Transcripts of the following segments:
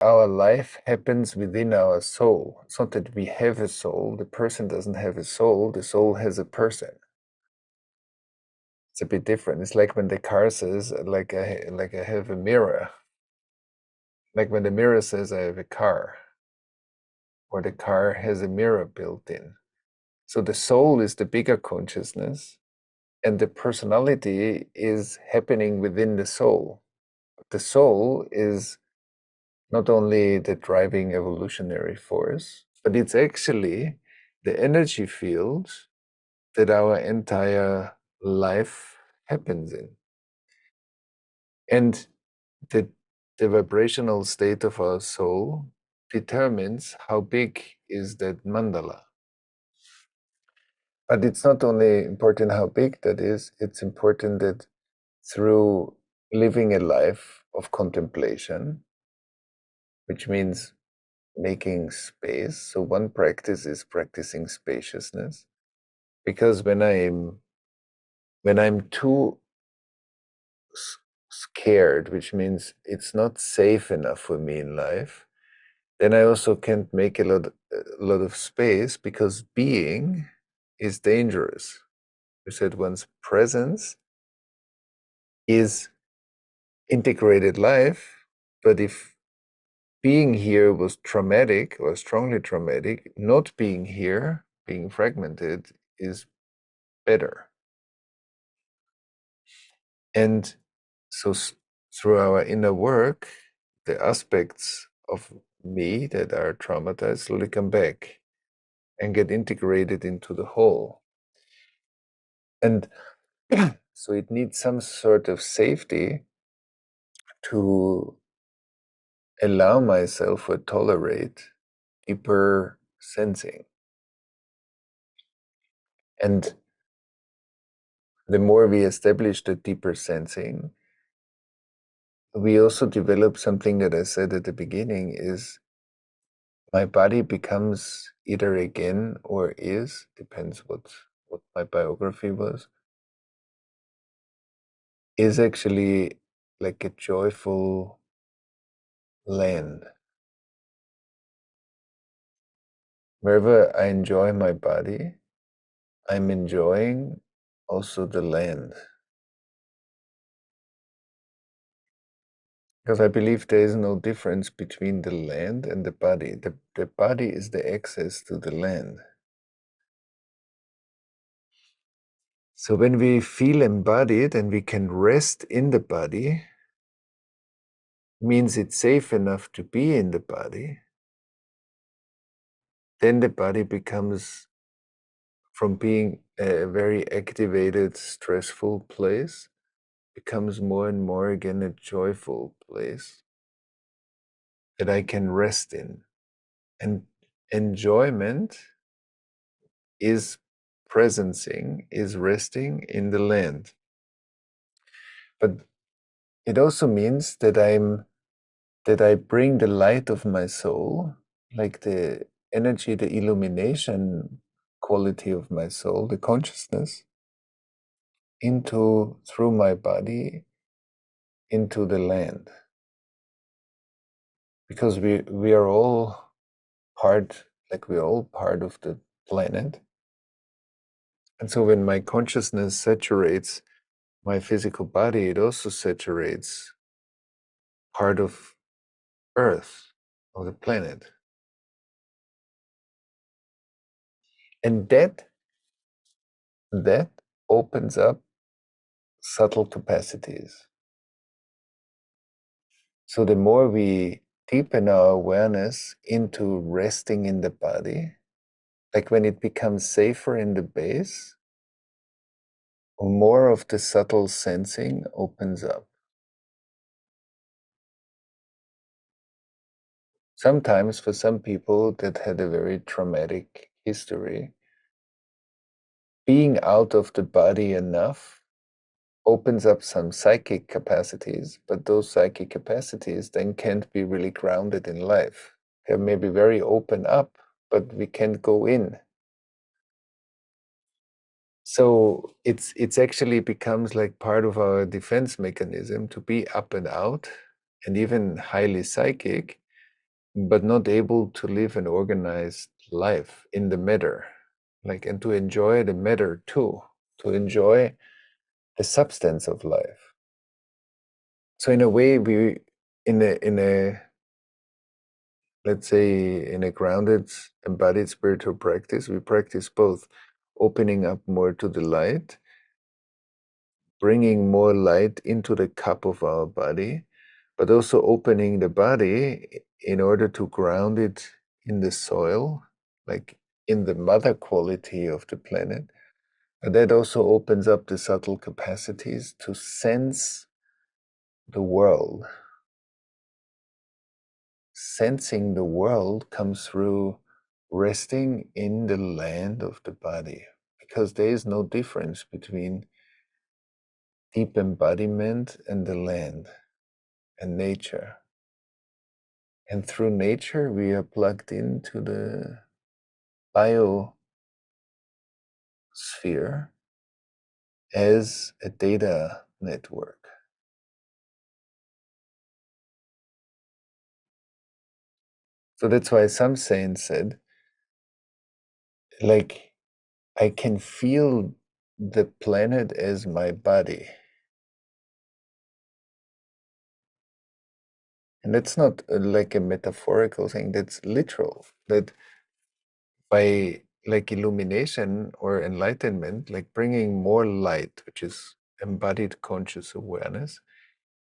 our life happens within our soul. It's not that we have a soul. The person doesn't have a soul. The soul has a person. It's a bit different. It's like when the car says, like I have a mirror. Like when the mirror says I have a car, or the car has a mirror built in. So the soul is the bigger consciousness, and the personality is happening within the soul. The soul is not only the driving evolutionary force, but it's actually the energy field that our entire life happens in. And the, the vibrational state of our soul determines how big is that mandala. But it's not only important how big that is, it's important that through living a life of contemplation, which means making space. So one practice is practicing spaciousness, because when I'm too scared, which means it's not safe enough for me in life, then I also can't make a lot of space, because being is dangerous. We said one's presence is integrated life, but if being here was traumatic or strongly traumatic, not being here, being fragmented, is better. And so through our inner work, the aspects of me that are traumatized slowly come back and get integrated into the whole. And so it needs some sort of safety to allow myself or tolerate deeper sensing. And the more we establish the deeper sensing, we also develop something that I said at the beginning is my body becomes either again or is, depends what my biography was, is actually like a joyful land. Wherever I enjoy my body, I'm enjoying also the land. Because I believe there is no difference between the land and the body. The body is the access to the land. So when we feel embodied and we can rest in the body, means it's safe enough to be in the body, then the body becomes, from being a very activated, stressful place, becomes more and more again a joyful place that I can rest in. And enjoyment is presencing, is resting in the land. But it also means that I bring the light of my soul, like the energy, the illumination quality of my soul, the consciousness, through my body, into the land. Because we are all part, like we're all part of the planet. And so when my consciousness saturates my physical body, it also saturates part of Earth, of the planet. And that opens up subtle capacities. So the more we deepen our awareness into resting in the body, like when it becomes safer in the base, more of the subtle sensing opens up. Sometimes for some people that had a very traumatic history, being out of the body enough opens up some psychic capacities, but those psychic capacities then can't be really grounded in life. They may be very open up, but we can't go in. So it's actually becomes like part of our defense mechanism to be up and out and even highly psychic, but not able to live an organized life in the matter, like, and to enjoy the matter too, to enjoy the substance of life. So in a way, in a let's say in a grounded, embodied spiritual practice, we practice both opening up more to the light, bringing more light into the cup of our body, but also opening the body in order to ground it in the soil, like in the mother quality of the planet. But that also opens up the subtle capacities to sense the world. Sensing the world comes through resting in the land of the body, because there is no difference between deep embodiment and the land and nature. And through nature, we are plugged into the biosphere as a data network. So that's why some saints said, like, I can feel the planet as my body. And that's not like a metaphorical thing, that's literal. That by like illumination or enlightenment, like bringing more light, which is embodied conscious awareness,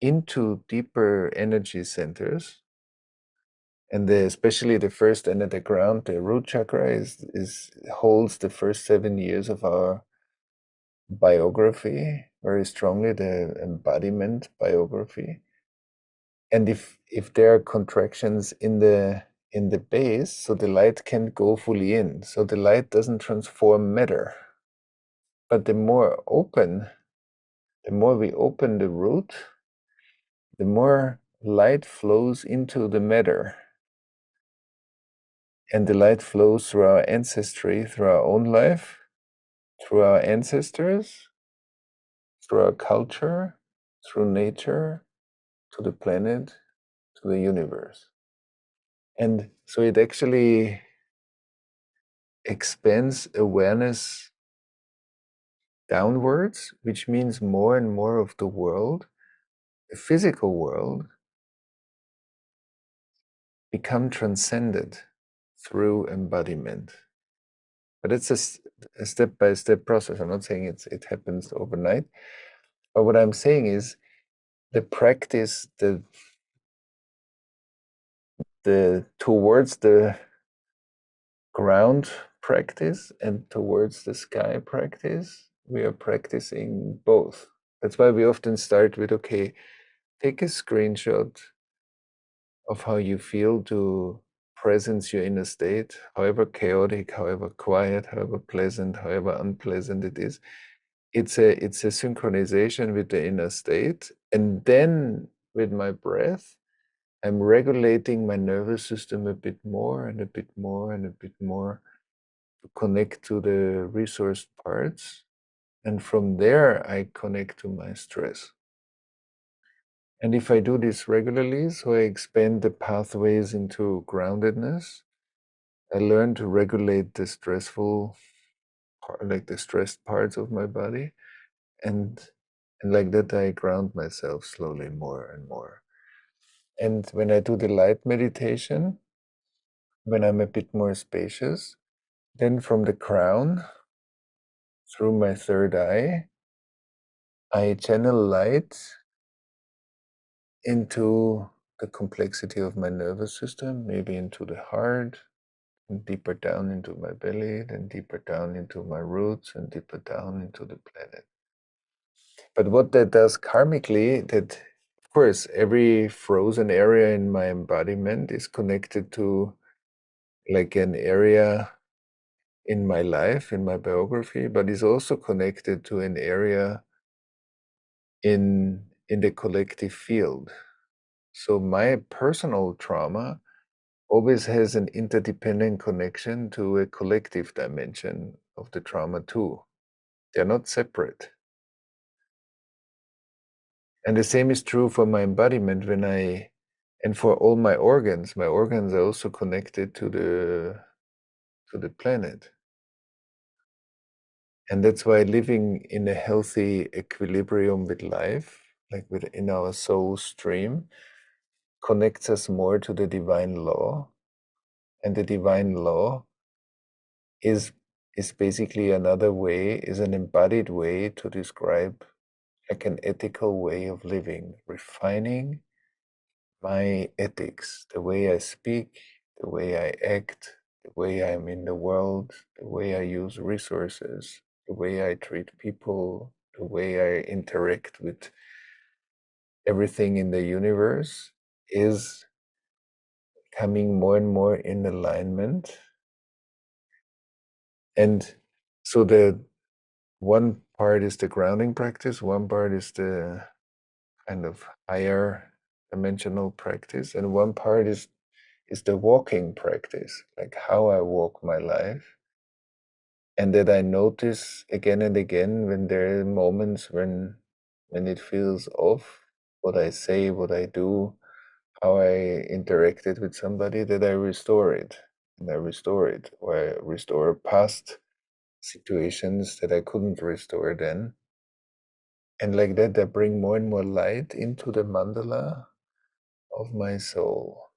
into deeper energy centers, and especially the first and at the ground, the root chakra is holds the first 7 years of our biography very strongly, the embodiment biography. And if there are contractions in the base, so the light can't go fully in, so the light doesn't transform matter. But the more we open the root, the more light flows into the matter. And the light flows through our ancestry, through our own life, through our ancestors, through our culture, through nature, to the planet, to the universe. And so it actually expands awareness downwards, which means more and more of the world, the physical world, become transcended through embodiment. But it's a step-by-step process. I'm not saying it happens overnight, but what I'm saying is the practice, the towards the ground practice and towards the sky practice, we are practicing both. That's why we often start with, okay, take a screenshot of how you feel to presence your inner state, however chaotic, however quiet, however pleasant, however unpleasant it is. It's a synchronization with the inner state. And then with my breath, I'm regulating my nervous system a bit more and a bit more and a bit more to connect to the resource parts. And from there, I connect to my stress. And if I do this regularly, so I expand the pathways into groundedness, I learn to regulate the stressful, like the stressed parts of my body. And like that, I ground myself slowly more and more. And when I do the light meditation, when I'm a bit more spacious, then from the crown, through my third eye, I channel light into the complexity of my nervous system, maybe into the heart, and deeper down into my belly, then deeper down into my roots, and deeper down into the planet. But what that does karmically, that of course every frozen area in my embodiment is connected to like an area in my life, in my biography, but is also connected to an area in the collective field. So my personal trauma always has an interdependent connection to a collective dimension of the trauma too. They're not separate. And the same is true for my embodiment. And for all my organs are also connected to the planet. And that's why living in a healthy equilibrium with life, like within our soul stream, connects us more to the divine law. And the divine law is basically another way, is an embodied way to describe like an ethical way of living, refining my ethics, the way I speak, the way I act, the way I'm in the world, the way I use resources, the way I treat people, the way I interact with everything in the universe is coming more and more in alignment. And so the one part is the grounding practice, one part is the kind of higher dimensional practice, and one part is the walking practice, like how I walk my life. And that I notice again and again when there are moments when it feels off, what I say, what I do, how I interacted with somebody, that I restore it. And I restore it, or I restore past situations that I couldn't restore then. And like that, I bring more and more light into the mandala of my soul.